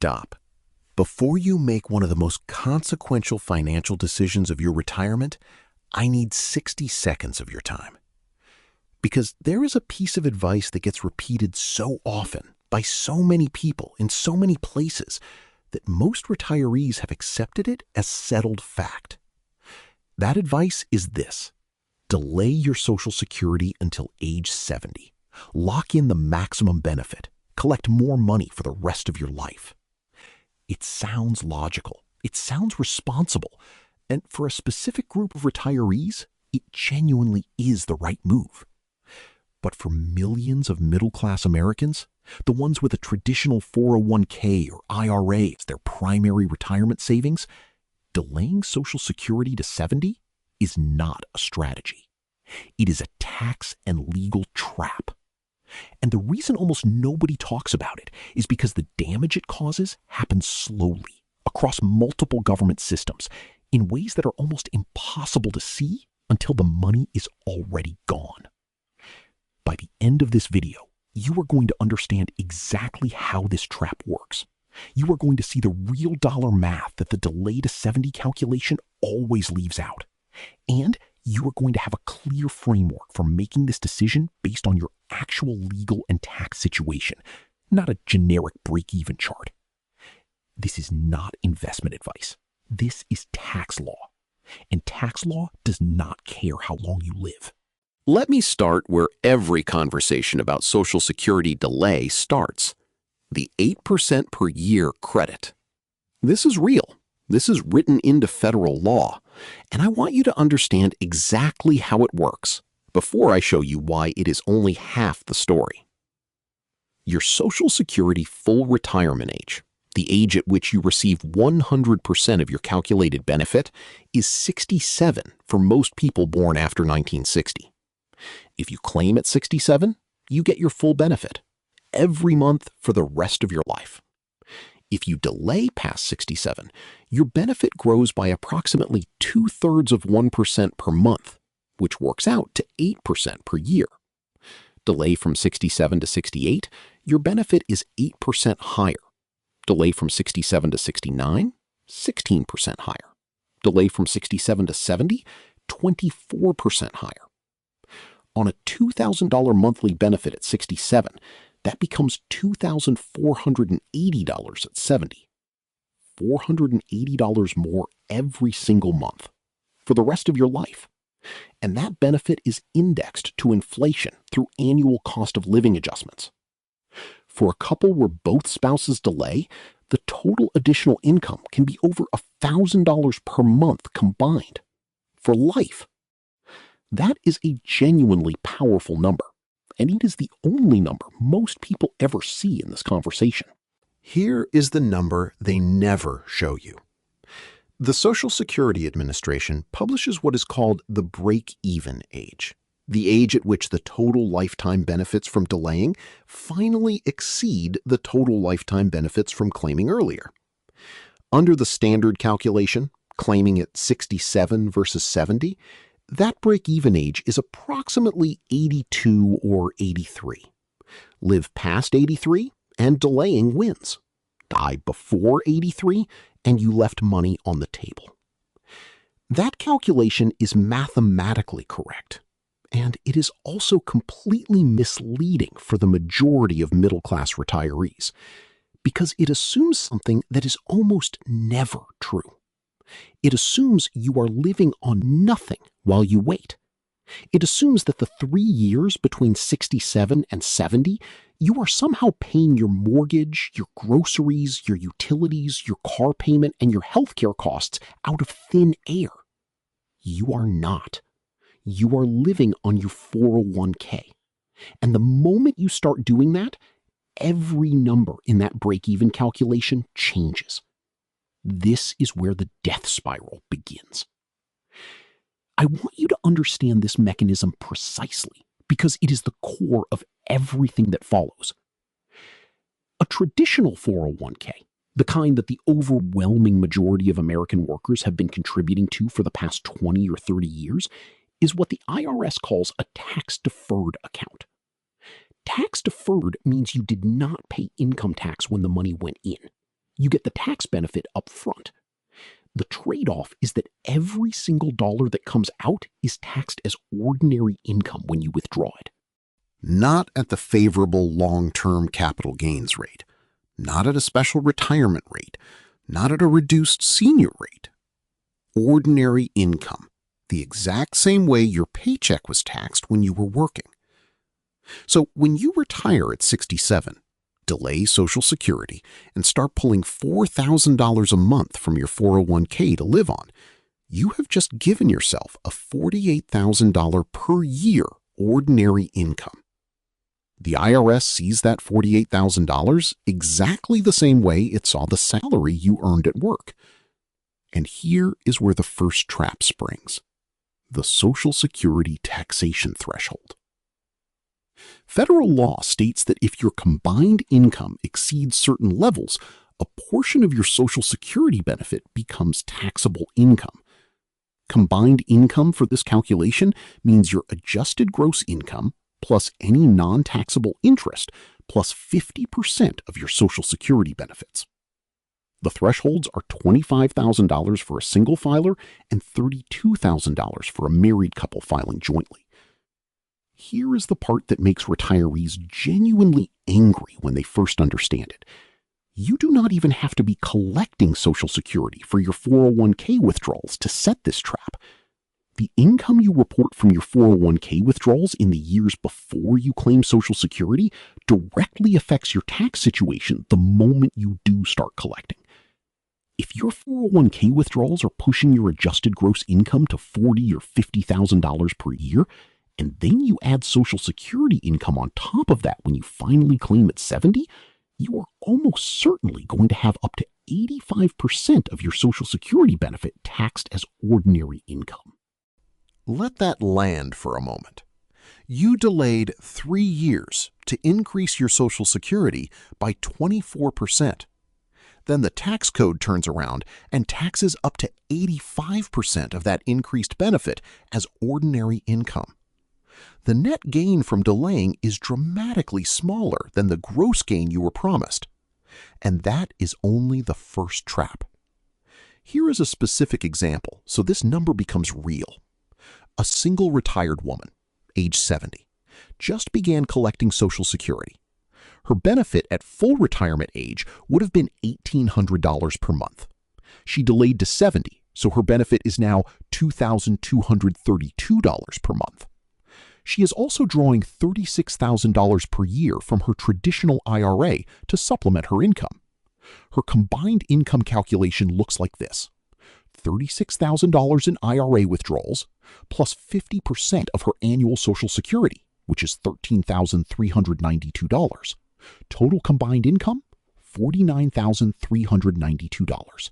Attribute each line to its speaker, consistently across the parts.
Speaker 1: Stop. Before you make one of the most consequential financial decisions of your retirement, I need 60 seconds of your time. Because there is a piece of advice that gets repeated so often by so many people in so many places that most retirees have accepted it as settled fact. That advice is this: delay your Social Security until age 70. Lock in the maximum benefit. Collect more money for the rest of your life. It sounds logical. It sounds responsible. And for a specific group of retirees, it genuinely is the right move. But for millions of middle-class Americans, the ones with a traditional 401k or IRA as their primary retirement savings, delaying Social Security to 70 is not a strategy. It is a tax and legal trap. And the reason almost nobody talks about it is because the damage it causes happens slowly across multiple government systems in ways that are almost impossible to see until the money is already gone. By the end of this video, you are going to understand exactly how this trap works. You are going to see the real dollar math that the delay to 70 calculation always leaves out. And you are going to have a clear framework for making this decision based on your actual legal and tax situation, not a generic break-even chart. This is not investment advice. This is tax law. And tax law does not care how long you live.
Speaker 2: Let me start where every conversation about Social Security delay starts: the 8% per year credit. This is real. This is written into federal law, and I want you to understand exactly how it works before I show you why it is only half the story. Your Social Security full retirement age, the age at which you receive 100% of your calculated benefit, is 67 for most people born after 1960. If you claim at 67, you get your full benefit every month for the rest of your life. If you delay past 67, your benefit grows by approximately 2/3 per month, which works out to 8% per year. Delay from 67 to 68, your benefit is 8% higher. Delay from 67 to 69, 16% higher. Delay from 67 to 70, 24% higher. On a $2,000 monthly benefit at 67, that becomes $2,480 at 70. $480 more every single month for the rest of your life. And that benefit is indexed to inflation through annual cost of living adjustments. For a couple where both spouses delay, the total additional income can be over $1,000 per month combined for life. That is a genuinely powerful number, and it is the only number most people ever see in this conversation.
Speaker 1: Here is the number they never show you. The Social Security Administration publishes what is called the break-even age, the age at which the total lifetime benefits from delaying finally exceed the total lifetime benefits from claiming earlier. Under the standard calculation, claiming at 67 versus 70, that break-even age is approximately 82 or 83. Live past 83 and delaying wins. Die before 83 and you left money on the table. That calculation is mathematically correct, and it is also completely misleading for the majority of middle-class retirees because it assumes something that is almost never true. It assumes you are living on nothing while you wait. It assumes that the 3 years between 67 and 70, you are somehow paying your mortgage, your groceries, your utilities, your car payment, and your healthcare costs out of thin air. You are not. You are living on your 401k. And the moment you start doing that, every number in that break-even calculation changes. This is where the death spiral begins. I want you to understand this mechanism precisely because it is the core of everything that follows. A traditional 401k, the kind that the overwhelming majority of American workers have been contributing to for the past 20 or 30 years, is what the IRS calls a tax-deferred account. Tax-deferred means you did not pay income tax when the money went in. You get the tax benefit up front. The trade-off is that every single dollar that comes out is taxed as ordinary income when you withdraw it.
Speaker 2: Not at the favorable long-term capital gains rate, not at a special retirement rate, not at a reduced senior rate. Ordinary income, the exact same way your paycheck was taxed when you were working. So when you retire at 67, delay Social Security, and start pulling $4,000 a month from your 401k to live on, you have just given yourself a $48,000 per year ordinary income. The IRS sees that $48,000 exactly the same way it saw the salary you earned at work. And here is where the first trap springs: the Social Security taxation threshold. Federal law states that if your combined income exceeds certain levels, a portion of your Social Security benefit becomes taxable income. Combined income for this calculation means your adjusted gross income plus any non-taxable interest plus 50% of your Social Security benefits. The thresholds are $25,000 for a single filer and $32,000 for a married couple filing jointly. Here is the part that makes retirees genuinely angry when they first understand it. You do not even have to be collecting Social Security for your 401k withdrawals to set this trap. The income you report from your 401k withdrawals in the years before you claim Social Security directly affects your tax situation the moment you do start collecting. If your 401k withdrawals are pushing your adjusted gross income to $40,000 or $50,000 per year, and then you add Social Security income on top of that when you finally claim at 70, you are almost certainly going to have up to 85% of your Social Security benefit taxed as ordinary income. Let that land for a moment. You delayed 3 years to increase your Social Security by 24%. Then the tax code turns around and taxes up to 85% of that increased benefit as ordinary income. The net gain from delaying is dramatically smaller than the gross gain you were promised. And that is only the first trap. Here is a specific example so this number becomes real. A single retired woman, age 70, just began collecting Social Security. Her benefit at full retirement age would have been $1,800 per month. She delayed to 70, so her benefit is now $2,232 per month. She is also drawing $36,000 per year from her traditional IRA to supplement her income. Her combined income calculation looks like this: $36,000 in IRA withdrawals, plus 50% of her annual Social Security, which is $13,392. Total combined income, $49,392.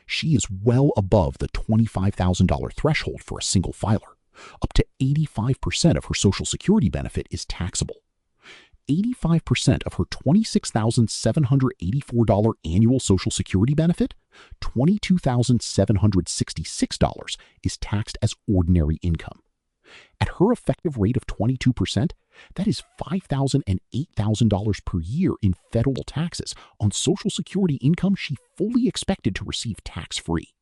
Speaker 2: She is well above the $25,000 threshold for a single filer. Up to 85% of her Social Security benefit is taxable. 85% of her $26,784 annual Social Security benefit, $22,766, is taxed as ordinary income. At her effective rate of 22%, that is $5,000 and $8,000 per year in federal taxes on Social Security income she fully expected to receive tax-free.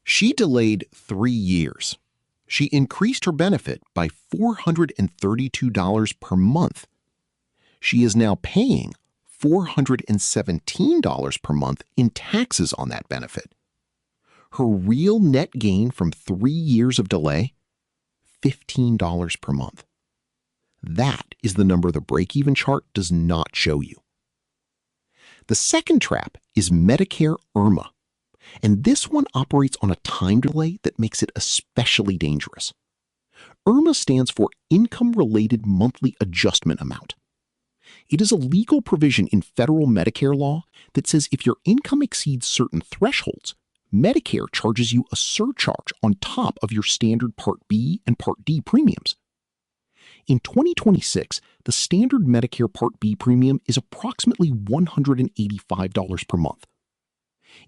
Speaker 2: She delayed 3 years. She increased her benefit by $432 per month. She is now paying $417 per month in taxes on that benefit. Her real net gain from 3 years of delay, $15 per month. That is the number the break-even chart does not show you. The second trap is Medicare IRMAA, and this one operates on a time delay that makes it especially dangerous. IRMAA stands for Income-Related Monthly Adjustment Amount. It is a legal provision in federal Medicare law that says if your income exceeds certain thresholds, Medicare charges you a surcharge on top of your standard Part B and Part D premiums. In 2026, the standard Medicare Part B premium is approximately $185 per month.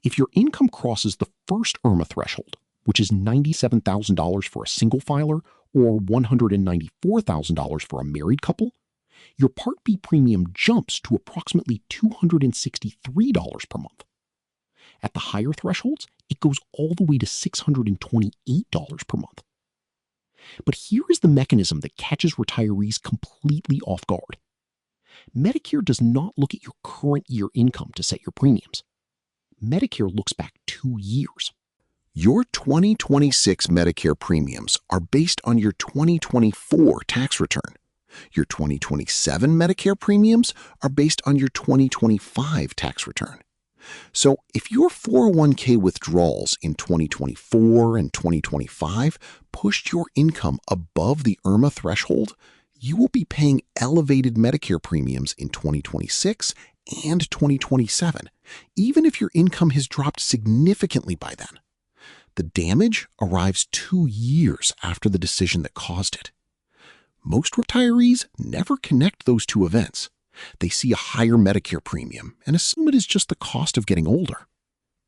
Speaker 2: If your income crosses the first IRMAA threshold, which is $97,000 for a single filer or $194,000 for a married couple, your Part B premium jumps to approximately $263 per month.
Speaker 3: At the higher thresholds, it goes all the way to $628 per month. But here is the mechanism that catches retirees completely off guard. Medicare does not look at your current year income to set your premiums. Medicare looks back 2 years.
Speaker 1: Your 2026 Medicare premiums are based on your 2024 tax return. Your 2027 Medicare premiums are based on your 2025 tax return. So if your 401k withdrawals in 2024 and 2025 pushed your income above the IRMAA threshold, you will be paying elevated Medicare premiums in 2026 and 2027, even if your income has dropped significantly by then. The damage arrives 2 years after the decision that caused it. Most retirees never connect those two events. They see a higher Medicare premium and assume it is just the cost of getting older.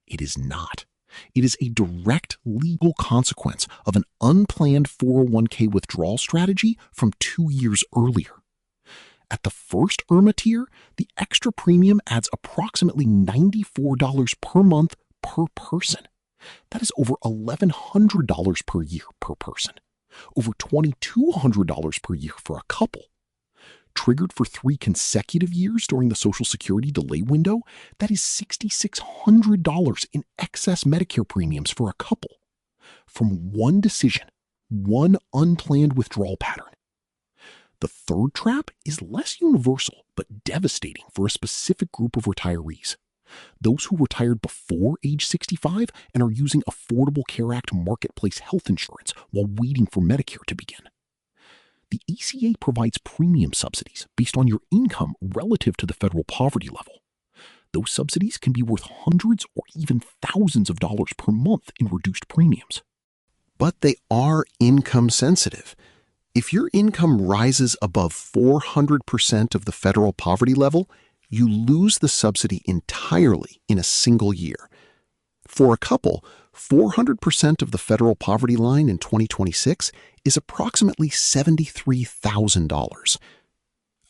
Speaker 1: It is not. It is a direct legal consequence of an unplanned 401k withdrawal strategy from 2 years earlier. At the first IRMAA tier, the extra premium adds approximately $94 per month per person. That is over $1,100 per year per person, over $2,200 per year for a couple. Triggered for 3 consecutive years during the Social Security delay window, that is $6,600 in excess Medicare premiums for a couple. From one decision, one unplanned withdrawal pattern. The third trap is less universal but devastating for a specific group of retirees. Those who retired before age 65 and are using Affordable Care Act marketplace health insurance while waiting for Medicare to begin. The ACA provides premium subsidies based on your income relative to the federal poverty level. Those subsidies can be worth hundreds or even thousands of dollars per month in reduced premiums. But they are income sensitive. If your income rises above 400% of the federal poverty level, you lose the subsidy entirely in a single year. For a couple, 400% of the federal poverty line in 2026 is approximately $73,000.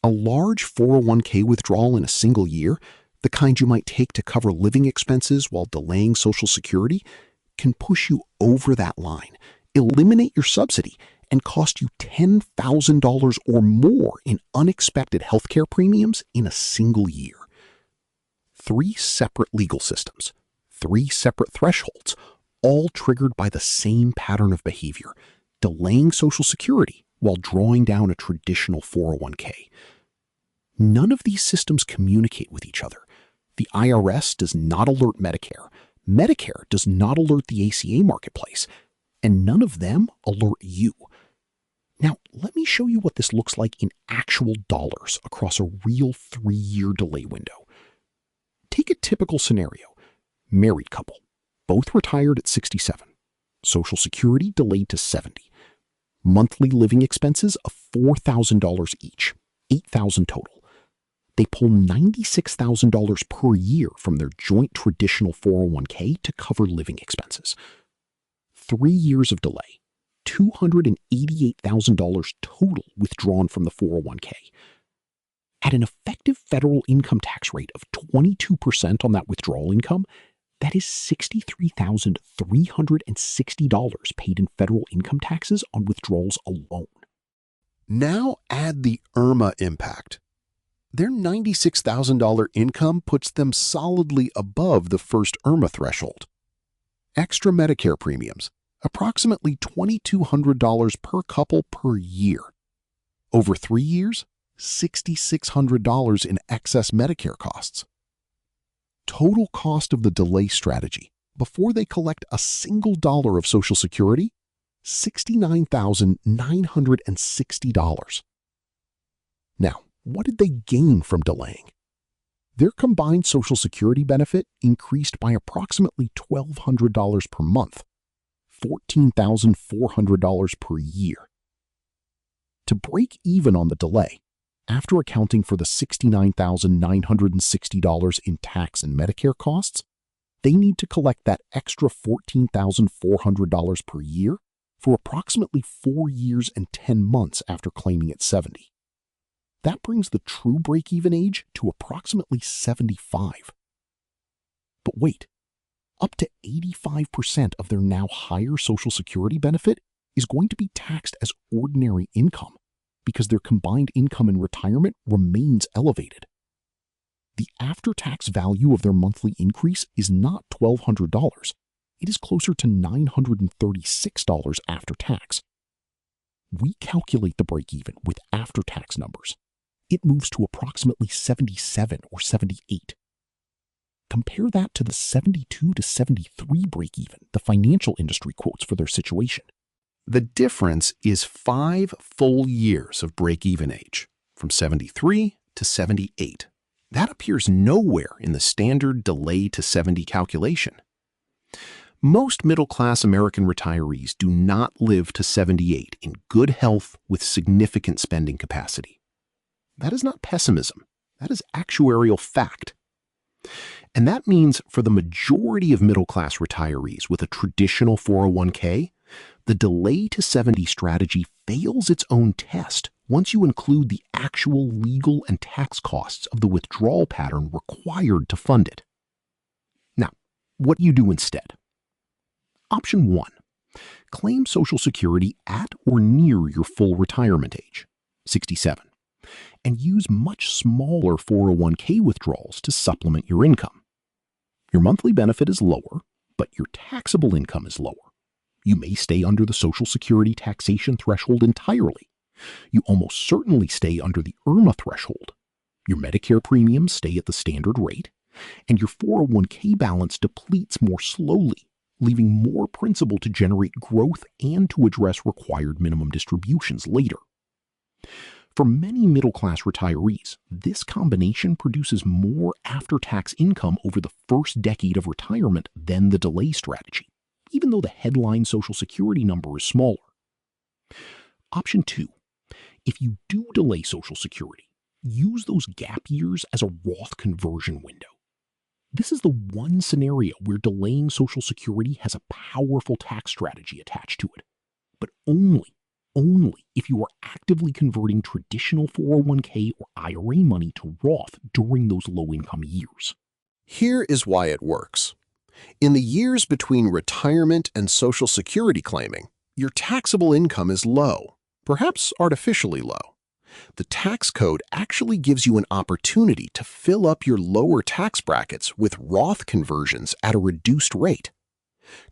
Speaker 1: A large 401k withdrawal in a single year, the kind you might take to cover living expenses while delaying Social Security, can push you over that line, eliminate your subsidy, and cost you $10,000 or more in unexpected healthcare premiums in a single year. 3 separate legal systems, 3 separate thresholds, all triggered by the same pattern of behavior, delaying Social Security while drawing down a traditional 401k. None of these systems communicate with each other. The IRS does not alert Medicare. Medicare does not alert the ACA marketplace. And none of them alert you. Now, let me show you what this looks like in actual dollars across a real 3-year delay window. Take a typical scenario. Married couple, both retired at 67. Social Security delayed to 70. Monthly living expenses of $4,000 each, $8,000 total. They pull $96,000 per year from their joint traditional 401k to cover living expenses. 3 years of delay. $288,000 total withdrawn from the 401k. At an effective federal income tax rate of 22% on that withdrawal income, that is $63,360 paid in federal income taxes on withdrawals alone. Now add the IRMAA impact. Their $96,000 income puts them solidly above the first IRMAA threshold. Extra Medicare premiums, approximately $2,200 per couple per year. Over 3 years, $6,600 in excess Medicare costs. Total cost of the delay strategy, before they collect a single dollar of Social Security, $69,960. Now, what did they gain from delaying? Their combined Social Security benefit increased by approximately $1,200 per month, $14,400 per year. To break even on the delay, after accounting for the $69,960 in tax and Medicare costs, they need to collect that extra $14,400 per year for approximately 4 years and 10 months after claiming at 70. That brings the true break-even age to approximately 75. But wait,
Speaker 3: up to 85% of their now higher Social Security benefit is going to be taxed as ordinary income because their combined income in retirement remains elevated. The after-tax value of their monthly increase is not $1,200. It is closer to $936 after tax. We calculate the break-even with after-tax numbers. It moves to approximately 77 or 78. Compare that to the 72 to 73 break-even the financial industry quotes for their situation.
Speaker 2: The difference is 5 full years of break-even age, from 73 to 78. That appears nowhere in the standard delay to 70 calculation. Most middle-class American retirees do not live to 78 in good health with significant spending capacity. That is not pessimism. That is actuarial fact. And that means for the majority of middle-class retirees with a traditional 401k, the delay to 70 strategy fails its own test once you include the actual legal and tax costs of the withdrawal pattern required to fund it. Now, what do you do instead? Option 1. Claim Social Security at or near your full retirement age, 67, and use much smaller 401k withdrawals to supplement your income. Your monthly benefit is lower, but your taxable income is lower. You may stay under the Social Security taxation threshold entirely. You almost certainly stay under the IRMAA threshold. Your Medicare premiums stay at the standard rate, and your 401k balance depletes more slowly, leaving more principal to generate growth and to address required minimum distributions later. For many middle-class retirees, this combination produces more after-tax income over the first decade of retirement than the delay strategy, even though the headline Social Security number is smaller. Option 2. If you do delay Social Security, use those gap years as a Roth conversion window. This is the one scenario where delaying Social Security has a powerful tax strategy attached to it, but only if you are actively converting traditional 401k or IRA money to Roth during those low-income years. Here is why it works. In the years between retirement and Social Security claiming, your taxable income is low, perhaps artificially low. The tax code actually gives you an opportunity to fill up your lower tax brackets with Roth conversions at a reduced rate.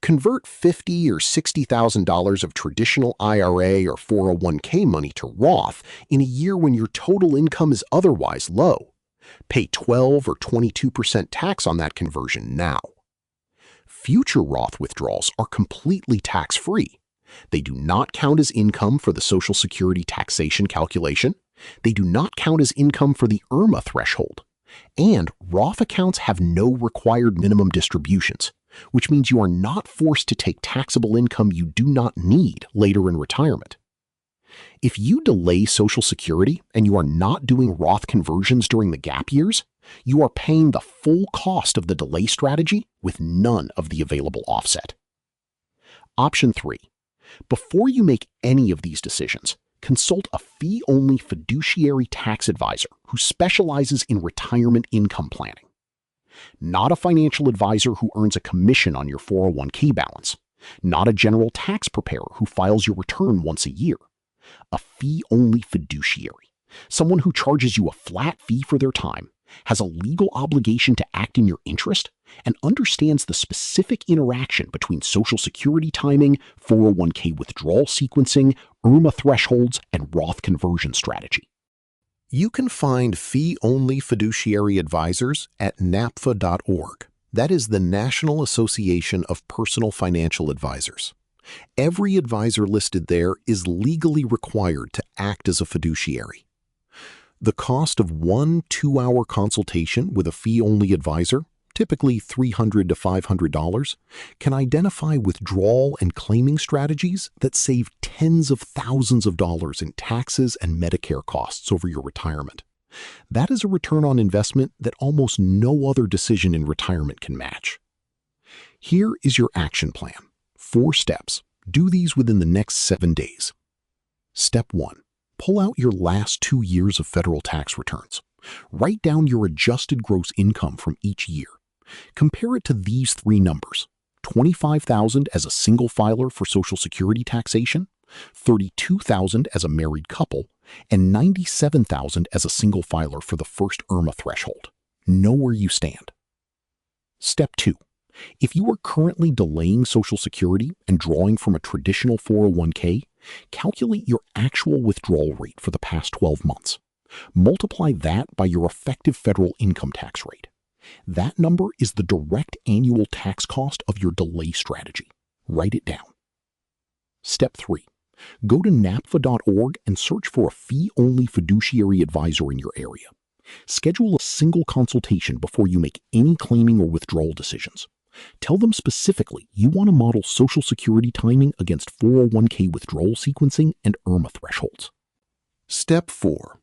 Speaker 2: Convert $50,000 or $60,000 of traditional IRA or 401k money to Roth in a year when your total income is otherwise low. Pay 12 or 22% tax on that conversion now. Future Roth withdrawals are completely tax-free. They do not count as income for the Social Security taxation calculation. They do not count as income for the IRMAA threshold. And Roth accounts have no required minimum distributions, which means you are not forced to take taxable income you do not need later in retirement. If you delay Social Security and you are not doing Roth conversions during the gap years, you are paying the full cost of the delay strategy with none of the available offset. Option 3. Before you make any of these decisions, consult a fee-only fiduciary tax advisor who specializes in retirement income planning. Not a financial advisor who earns a commission on your 401k balance. Not a general tax preparer who files your return once a year. A fee-only fiduciary, someone who charges you a flat fee for their time, has a legal obligation to act in your interest, and understands the specific interaction between Social Security timing, 401k withdrawal sequencing, IRMAA thresholds, and Roth conversion strategy. You can find fee-only fiduciary advisors at NAPFA.org. That is the National Association of Personal Financial Advisors. Every advisor listed there is legally required to act as a fiduciary. The cost of one 2-hour consultation with a fee-only advisor, typically $300 to $500, can identify withdrawal and claiming strategies that save tens of thousands of dollars in taxes and Medicare costs over your retirement. That is a return on investment that almost no other decision in retirement can match. Here is your action plan. 4 steps. Do these within the next 7 days. Step 1. Pull out your last 2 years of federal tax returns. Write down your adjusted gross income from each year.
Speaker 3: Compare it to these three numbers: $25,000 as a single filer for Social Security taxation, $32,000 as a married couple, and $97,000 as a single filer for the first IRMAA threshold. Know where you stand. Step 2. If you are currently delaying Social Security and drawing from a traditional 401k, calculate your actual withdrawal rate for the past 12 months. Multiply that by your effective federal income tax rate. That number is the direct annual tax cost of your delay strategy. Write it down. Step 3. Go to napfa.org and search for a fee-only fiduciary advisor in your area. Schedule a single consultation before you make any claiming or withdrawal decisions. Tell them specifically you want to model Social Security timing against 401k withdrawal sequencing and IRMAA thresholds.
Speaker 1: Step 4.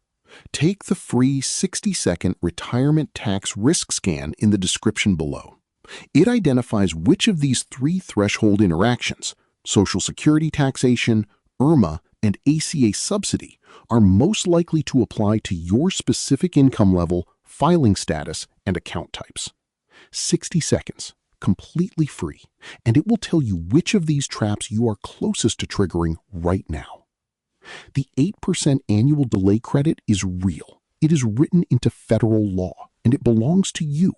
Speaker 1: Take the free 60-second retirement tax risk scan in the description below. It identifies which of these 3 threshold interactions, Social Security taxation, IRMAA, and ACA subsidy, are most likely to apply to your specific income level, filing status, and account types. 60 seconds, completely free, and it will tell you which of these traps you are closest to triggering right now. The 8% annual delay credit is real. It is written into federal law, and it belongs to you.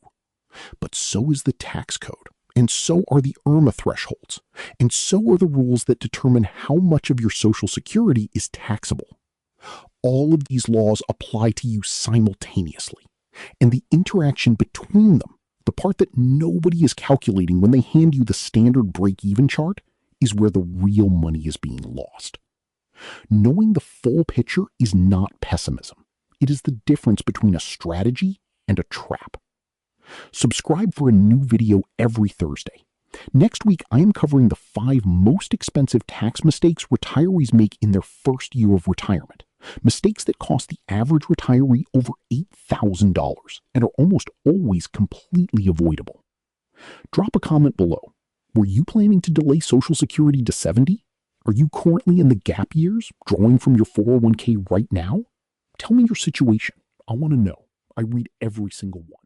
Speaker 1: But so is the tax code, and so are the IRMAA thresholds, and so are the rules that determine how much of your Social Security is taxable. All of these laws apply to you simultaneously, and the interaction between them, the part that nobody is calculating when they hand you the standard break-even chart, is where the real money is being lost. Knowing the full picture is not pessimism. It is the difference between a strategy and a trap. Subscribe for a new video every Thursday. Next week, I am covering the 5 most expensive tax mistakes retirees make in their first year of retirement. Mistakes that cost the average retiree over $8,000 and are almost always completely avoidable. Drop a comment below. Were you planning to delay Social Security to 70? Are you currently in the gap years, drawing from your 401k right now? Tell me your situation. I want to know. I read every single one.